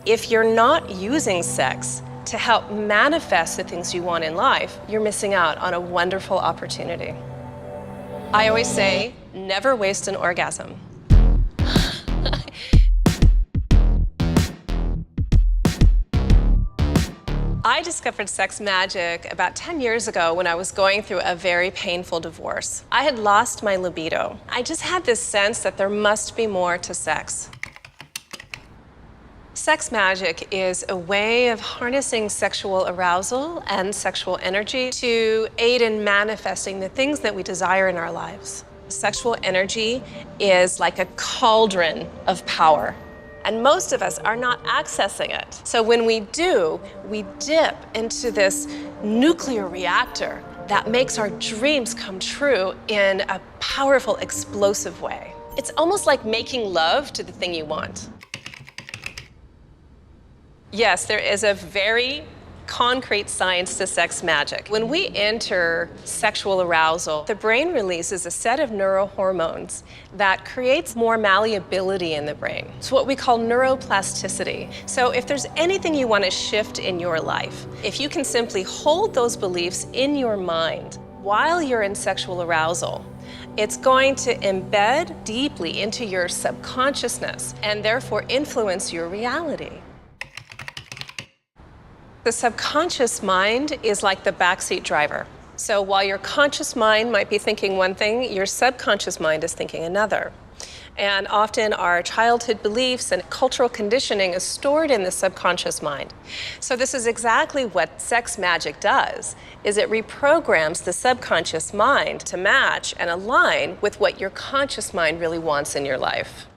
If you're not using sex to help manifest the things you want in life, you're missing out on a wonderful opportunity. I always say, never waste an orgasm. I discovered Sex Magick about 10 years ago when I was going through a very painful divorce. I had lost my libido. I just had this sense that there must be more to sex. Sex Magick is a way of harnessing sexual arousal and sexual energy to aid in manifesting the things that we desire in our lives. Sexual energy is like a cauldron of power, and most of us are not accessing it. So when we do, we dip into this nuclear reactor that makes our dreams come true in a powerful, explosive way. It's almost like making love to the thing you want. Yes, there is a very concrete science to Sex Magick. When we enter sexual arousal, the brain releases a set of neurohormones that creates more malleability in the brain. It's what we call neuroplasticity. So if there's anything you want to shift in your life, if you can simply hold those beliefs in your mind while you're in sexual arousal, it's going to embed deeply into your subconsciousness and therefore influence your reality. The subconscious mind is like the backseat driver. So while your conscious mind might be thinking one thing, your subconscious mind is thinking another. And often our childhood beliefs and cultural conditioning is stored in the subconscious mind. So this is exactly what Sex Magick does, is it reprograms the subconscious mind to match and align with what your conscious mind really wants in your life.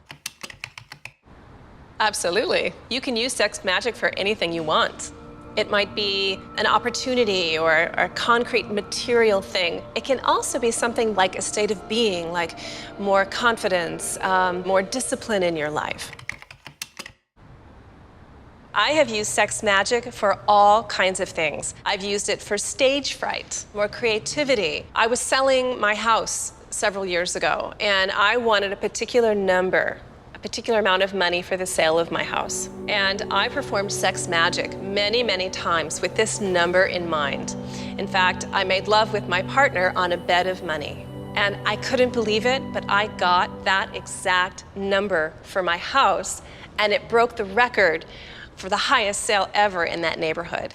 Absolutely. You can use Sex Magick for anything you want. It might be an opportunity or a concrete material thing. It can also be something like a state of being, like more confidence, more discipline in your life. I have used Sex Magick for all kinds of things. I've used it for stage fright, more creativity. I was selling my house several years ago, and I wanted a particular number, a particular amount of money for the sale of my house. And I performed Sex Magick many, many times with this number in mind. In fact, I made love with my partner on a bed of money. And I couldn't believe it, but I got that exact number for my house, and it broke the record for the highest sale ever in that neighborhood.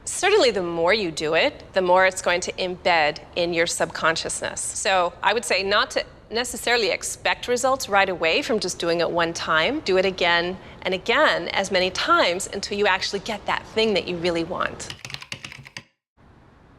Certainly, the more you do it, the more it's going to embed in your subconsciousness. So I would say not to necessarily expect results right away from just doing it one time. Do it again and again, as many times until you actually get that thing that you really want.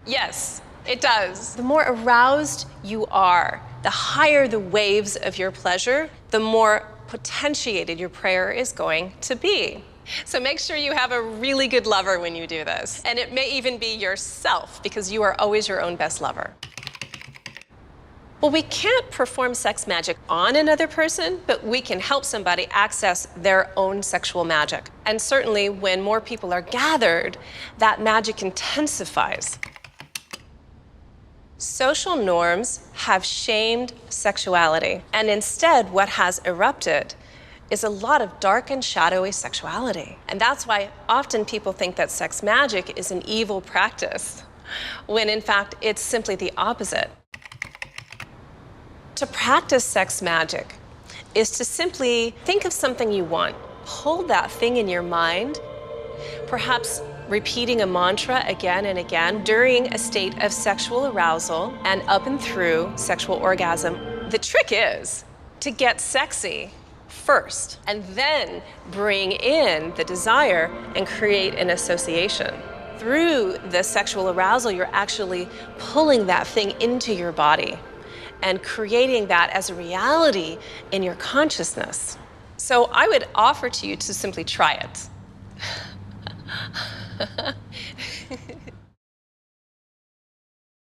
Yes, it does. The more aroused you are, the higher the waves of your pleasure, the more potentiated your prayer is going to be. So make sure you have a really good lover when you do this. And it may even be yourself, because you are always your own best lover. Well, we can't perform Sex Magick on another person, but we can help somebody access their own sexual magic. And certainly when more people are gathered, that magic intensifies. Social norms have shamed sexuality, and instead what has erupted is a lot of dark and shadowy sexuality. And that's why often people think that Sex Magick is an evil practice, when in fact it's simply the opposite. To practice Sex Magick is to simply think of something you want, hold that thing in your mind, perhaps repeating a mantra again and again during a state of sexual arousal and up and through sexual orgasm. The trick is to get sexy first and then bring in the desire and create an association. Through the sexual arousal, you're actually pulling that thing into your body and creating that as a reality in your consciousness. So I would offer to you to simply try it.